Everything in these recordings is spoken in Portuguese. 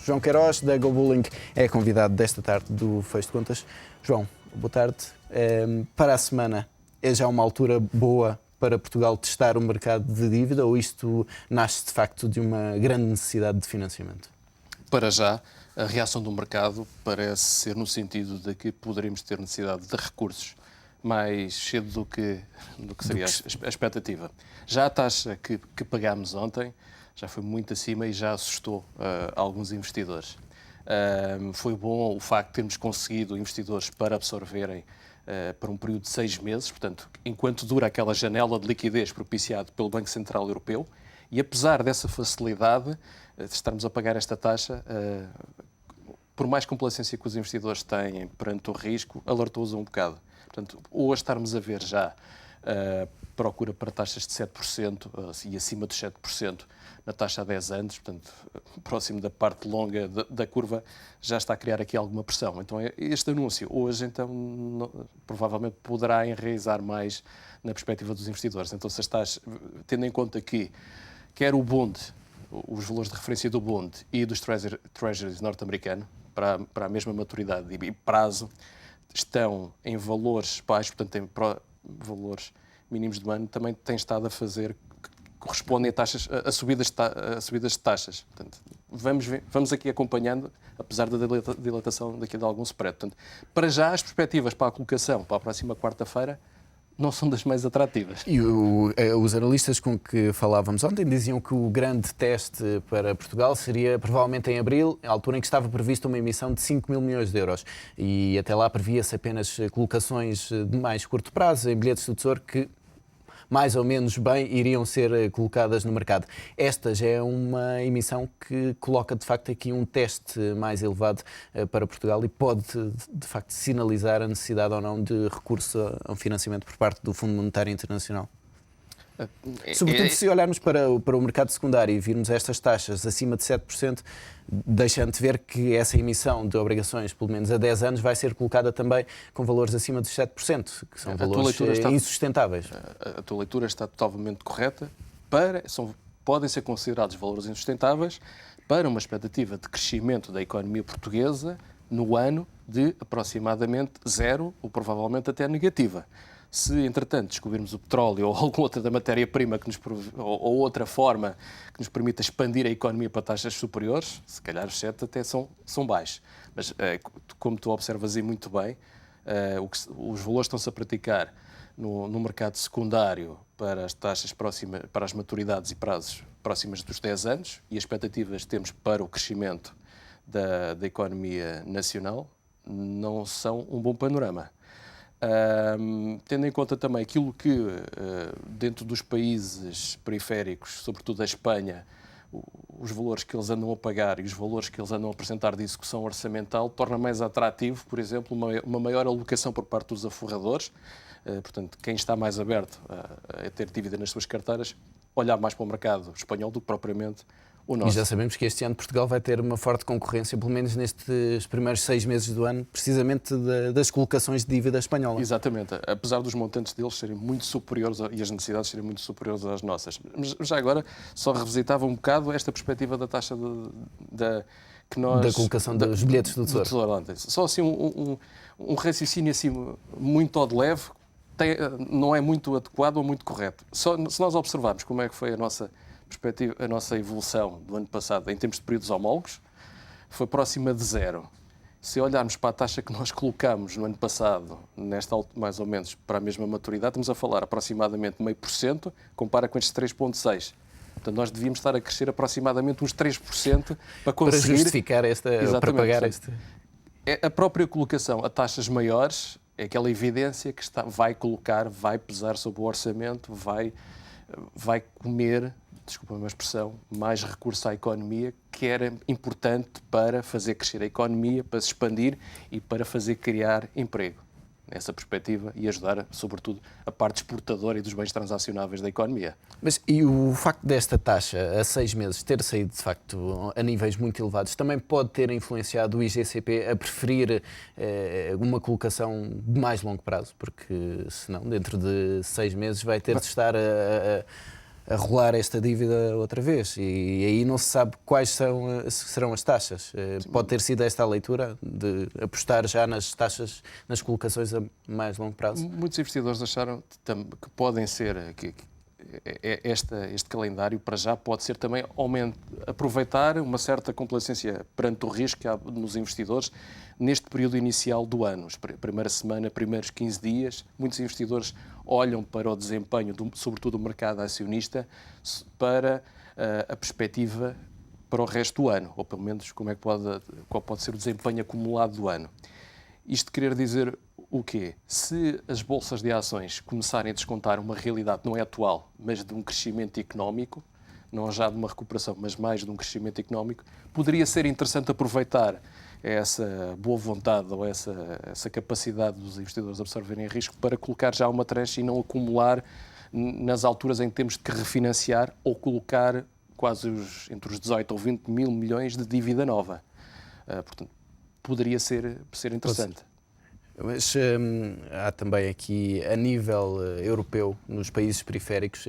João Queiroz, da GoBulling, é convidado desta tarde do Fecho de Contas. João, boa tarde. Para a semana é já uma altura boa para Portugal testar o mercado de dívida ou isto nasce de facto de uma grande necessidade de financiamento? Para já, a reação do mercado parece ser no sentido de que poderemos ter necessidade de recursos mais cedo do que seria a expectativa. Já a taxa que pagámos ontem já foi muito acima e já assustou alguns investidores. Foi bom o facto de termos conseguido investidores para absorverem para um período de 6 meses, portanto, enquanto dura aquela janela de liquidez propiciado pelo Banco Central Europeu, e apesar dessa facilidade de estarmos a pagar esta taxa, por mais complacência que os investidores têm perante o risco, alertou-os um bocado. Portanto, hoje estarmos a ver já procura para taxas de 7% e acima dos 7% na taxa a 10 anos, portanto, próximo da parte longa da curva, já está a criar aqui alguma pressão. Então, este anúncio hoje, então, provavelmente poderá enraizar mais na perspectiva dos investidores. Então, se as taxas, tendo em conta que quer o bond, os valores de referência do bond e dos treasuries norte-americano, para a mesma maturidade e prazo, estão em valores baixos, portanto, em valores mínimos do ano, também tem estado a fazer que correspondem a subidas de taxas. Portanto, vamos aqui acompanhando, apesar da dilatação daqui de algum spread. Portanto, para já, as perspectivas para a colocação para a próxima quarta-feira não são das mais atrativas. E os analistas com que falávamos ontem diziam que o grande teste para Portugal seria provavelmente em abril, a altura em que estava prevista uma emissão de 5 mil milhões de euros. E até lá previa-se apenas colocações de mais curto prazo em bilhetes do Tesouro que mais ou menos bem iriam ser colocadas no mercado. Esta já é uma emissão que coloca de facto aqui um teste mais elevado para Portugal e pode de facto sinalizar a necessidade ou não de recurso a um financiamento por parte do Fundo Monetário Internacional. Sobretudo se olharmos para o mercado secundário e virmos estas taxas acima de 7%, deixando de ver que essa emissão de obrigações, pelo menos a 10 anos, vai ser colocada também com valores acima dos 7%, que são valores insustentáveis. A tua leitura está totalmente correta. Podem ser considerados valores insustentáveis para uma expectativa de crescimento da economia portuguesa no ano de aproximadamente zero ou provavelmente até negativa. Se, entretanto, descobrirmos o petróleo ou alguma outra da matéria-prima ou outra forma que nos permita expandir a economia para taxas superiores, se calhar os 7 até são baixos. Mas, como tu observas aí muito bem, os valores estão-se a praticar no mercado secundário para as taxas próximas, para as maturidades e prazos próximas dos 10 anos, e as expectativas que temos para o crescimento da economia nacional não são um bom panorama. Tendo em conta também aquilo que, dentro dos países periféricos, sobretudo a Espanha, os valores que eles andam a pagar e os valores que eles andam a apresentar de execução orçamental, torna mais atrativo, por exemplo, uma maior alocação por parte dos aforradores. Portanto, quem está mais aberto a ter dívida nas suas carteiras, olhar mais para o mercado espanhol do que propriamente o nosso. E já sabemos que este ano Portugal vai ter uma forte concorrência, pelo menos nestes primeiros 6 meses do ano, precisamente das colocações de dívida espanhola. Exatamente. Apesar dos montantes deles serem muito superiores e as necessidades serem muito superiores às nossas. Mas já agora, só revisitava um bocado esta perspectiva da taxa que nós... Da colocação dos bilhetes do Tesouro. ontem. Só assim um raciocínio assim muito ao de leve, não é muito adequado ou muito correto. Se nós observarmos como é que foi a nossa perspectiva, a nossa evolução do ano passado em termos de períodos homólogos, foi próxima de zero. Se olharmos para a taxa que nós colocamos no ano passado, mais ou menos para a mesma maturidade, estamos a falar aproximadamente 0,5%, compara com estes 3,6%. Portanto, nós devíamos estar a crescer aproximadamente uns 3% para conseguir... Para justificar para pagar este... A própria colocação a taxas maiores é aquela evidência que vai pesar sobre o orçamento, vai comer, desculpa uma expressão, mais recurso à economia, que era importante para fazer crescer a economia, para se expandir e para fazer criar emprego. Nessa perspectiva e ajudar, sobretudo, a parte exportadora e dos bens transacionáveis da economia. Mas e o facto desta taxa, a 6 meses, ter saído, de facto, a níveis muito elevados, também pode ter influenciado o IGCP a preferir uma colocação de mais longo prazo? Porque, senão, dentro de 6 meses vai ter de estar a a rolar esta dívida outra vez e aí não se sabe quais serão as taxas. Pode ter sido esta a leitura de apostar já nas taxas, nas colocações a mais longo prazo? Muitos investidores acharam que podem ser, que este calendário para já pode ser também aproveitar uma certa complacência perante o risco que há nos investidores neste período inicial do ano, primeira semana, primeiros 15 dias. Muitos investidores olham para o desempenho, sobretudo do mercado acionista, para a perspectiva para o resto do ano, ou pelo menos qual pode ser o desempenho acumulado do ano. Isto querer dizer o quê? Se as bolsas de ações começarem a descontar uma realidade não é atual, mas de um crescimento económico, não já de uma recuperação, mas mais de um crescimento económico, poderia ser interessante aproveitar essa boa vontade ou essa capacidade dos investidores absorverem risco para colocar já uma tranche e não acumular nas alturas em que temos que refinanciar ou colocar quase entre os 18 ou 20 mil milhões de dívida nova. Portanto, poderia ser interessante. Mas há também aqui, a nível europeu, nos países periféricos,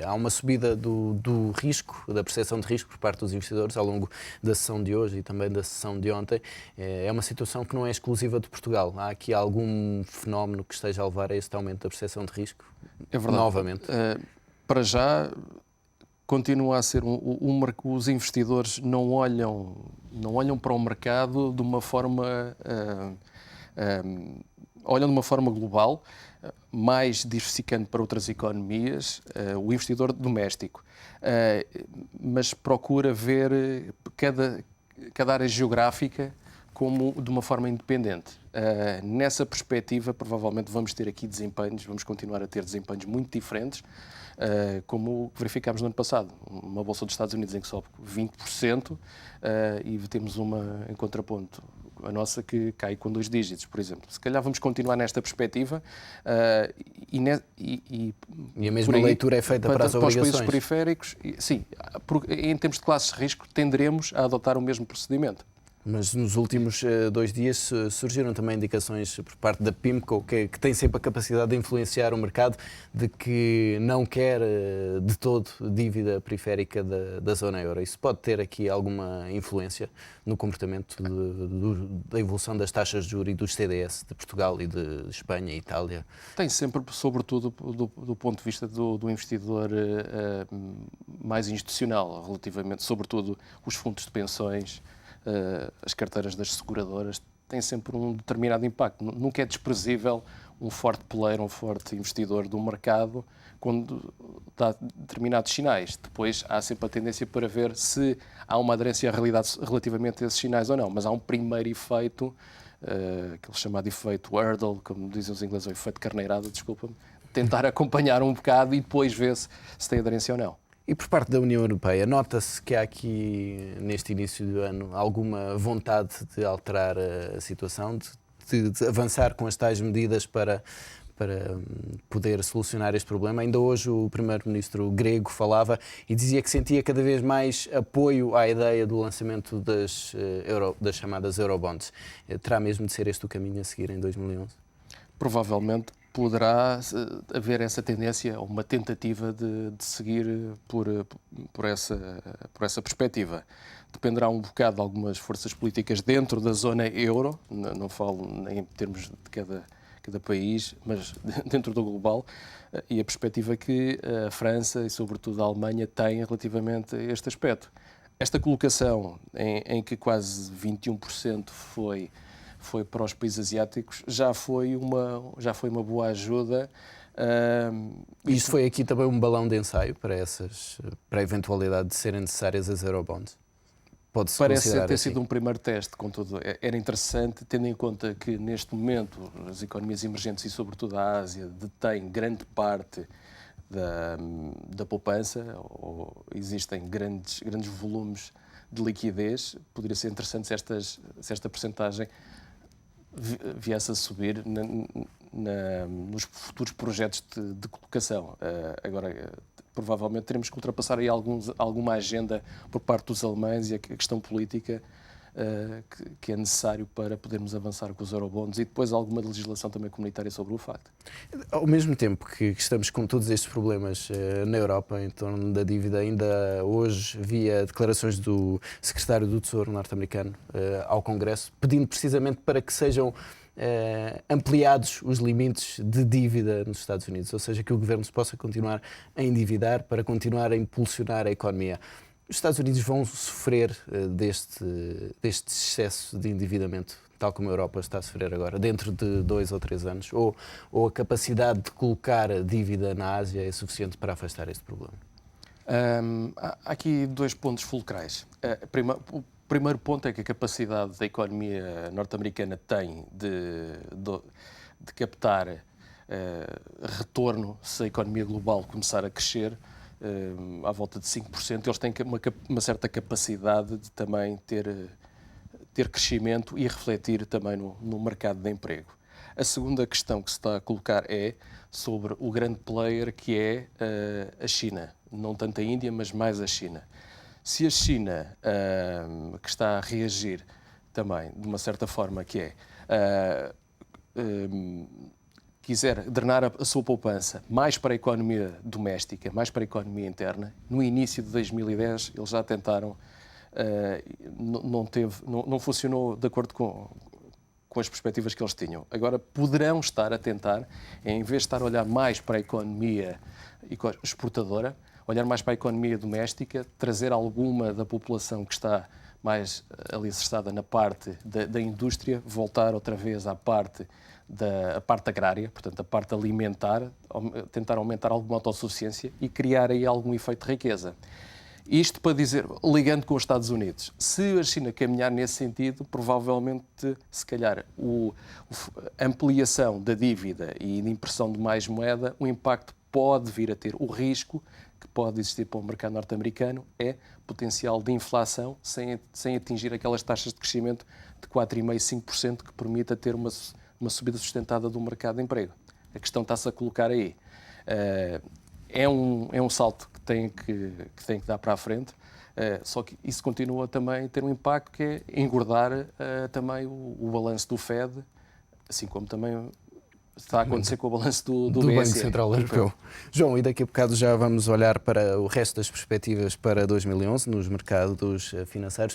há uma subida do risco, da percepção de risco por parte dos investidores ao longo da sessão de hoje e também da sessão de ontem. É uma situação que não é exclusiva de Portugal. Há aqui algum fenómeno que esteja a levar a este aumento da percepção de risco? É verdade. Novamente. Para já, continua a ser os investidores não olham para o mercado de uma forma olham de uma forma global, mais diversificando para outras economias, o investidor doméstico, mas procura ver cada área geográfica como de uma forma independente. Nessa perspectiva, provavelmente vamos ter aqui vamos continuar a ter desempenhos muito diferentes, como verificámos no ano passado. Uma bolsa dos Estados Unidos em que sobe 20% e temos uma em contraponto, a nossa, que cai com 2 dígitos, por exemplo. Se calhar vamos continuar nesta perspectiva e a mesma leitura é feita para as obrigações. Os países periféricos, sim, em termos de classes de risco, tenderemos a adotar o mesmo procedimento. Mas nos últimos 2 dias surgiram também indicações por parte da PIMCO, que tem sempre a capacidade de influenciar o mercado, de que não quer de todo dívida periférica da zona euro. Isso pode ter aqui alguma influência no comportamento da evolução das taxas de juros e dos CDS de Portugal e de Espanha e Itália? Tem sempre, sobretudo do ponto de vista do investidor mais institucional, relativamente, sobretudo, os fundos de pensões, as carteiras das seguradoras, têm sempre um determinado impacto. Nunca é desprezível um forte player, um forte investidor do mercado quando dá determinados sinais. Depois há sempre a tendência para ver se há uma aderência à realidade relativamente a esses sinais ou não. Mas há um primeiro efeito, aquele chamado efeito hurdle, como dizem os ingleses, o efeito carneirada, desculpa-me, tentar acompanhar um bocado e depois ver se tem aderência ou não. E por parte da União Europeia, nota-se que há aqui, neste início do ano, alguma vontade de alterar a situação, de avançar com as tais medidas para poder solucionar este problema? Ainda hoje o primeiro-ministro grego falava e dizia que sentia cada vez mais apoio à ideia do lançamento das chamadas Eurobonds. Terá mesmo de ser este o caminho a seguir em 2011? Provavelmente poderá haver essa tendência, ou uma tentativa de seguir por essa perspectiva. Dependerá um bocado de algumas forças políticas dentro da zona euro, não falo nem em termos de cada país, mas dentro do global, e a perspectiva que a França e, sobretudo, a Alemanha têm relativamente a este aspecto. Esta colocação, em que quase 21% foi para os países asiáticos, já foi uma boa ajuda. Isso foi aqui também um balão de ensaio para a eventualidade de serem necessárias as Eurobonds? Parece ter sido um primeiro teste, contudo, era interessante, tendo em conta que neste momento as economias emergentes e sobretudo a Ásia detêm grande parte da poupança, ou existem grandes volumes de liquidez. Poderia ser interessante se esta percentagem viesse a subir nos futuros projetos de colocação. Agora, provavelmente teremos que ultrapassar aí alguma agenda por parte dos alemães e a questão política que é necessário para podermos avançar com os eurobonds e depois alguma legislação também comunitária sobre o facto. Ao mesmo tempo que estamos com todos estes problemas na Europa em torno da dívida, ainda hoje via declarações do secretário do Tesouro norte-americano ao Congresso, pedindo precisamente para que sejam ampliados os limites de dívida nos Estados Unidos, ou seja, que o governo se possa continuar a endividar para continuar a impulsionar a economia. Os Estados Unidos vão sofrer deste excesso de endividamento, tal como a Europa está a sofrer agora, dentro de 2 ou 3 anos? Ou a capacidade de colocar a dívida na Ásia é suficiente para afastar este problema? Há aqui 2 pontos fulcrais. O primeiro ponto é que a capacidade da economia norte-americana tem de captar retorno se a economia global começar a crescer à volta de 5%, eles têm uma certa capacidade de também ter crescimento e refletir também no mercado de emprego. A segunda questão que se está a colocar é sobre o grande player que é a China, não tanto a Índia, mas mais a China. Se a China, que está a reagir também de uma certa forma, que é quiser drenar a sua poupança mais para a economia doméstica, mais para a economia interna, no início de 2010 eles já tentaram, não funcionou de acordo com as perspectivas que eles tinham. Agora poderão estar a tentar, em vez de estar a olhar mais para a economia exportadora, olhar mais para a economia doméstica, trazer alguma da população que está mais alicerçada na parte da indústria, voltar outra vez à parte agrária, portanto, a parte alimentar, tentar aumentar alguma autossuficiência e criar aí algum efeito de riqueza. Isto para dizer, ligando com os Estados Unidos, se a China caminhar nesse sentido, provavelmente, se calhar, a ampliação da dívida e de impressão de mais moeda, o impacto pode vir a ter o risco que pode existir para o mercado norte-americano é potencial de inflação sem atingir aquelas taxas de crescimento de 4,5%, 5% que permita ter uma subida sustentada do mercado de emprego. A questão está-se a colocar aí. É um salto que tem que dar para a frente, só que isso continua também a ter um impacto que é engordar também o balanço do Fed, assim como também está a acontecer com o balanço do BCE, Banco BCE. Central Europeu. João, e daqui a bocado já vamos olhar para o resto das perspectivas para 2011 nos mercados financeiros.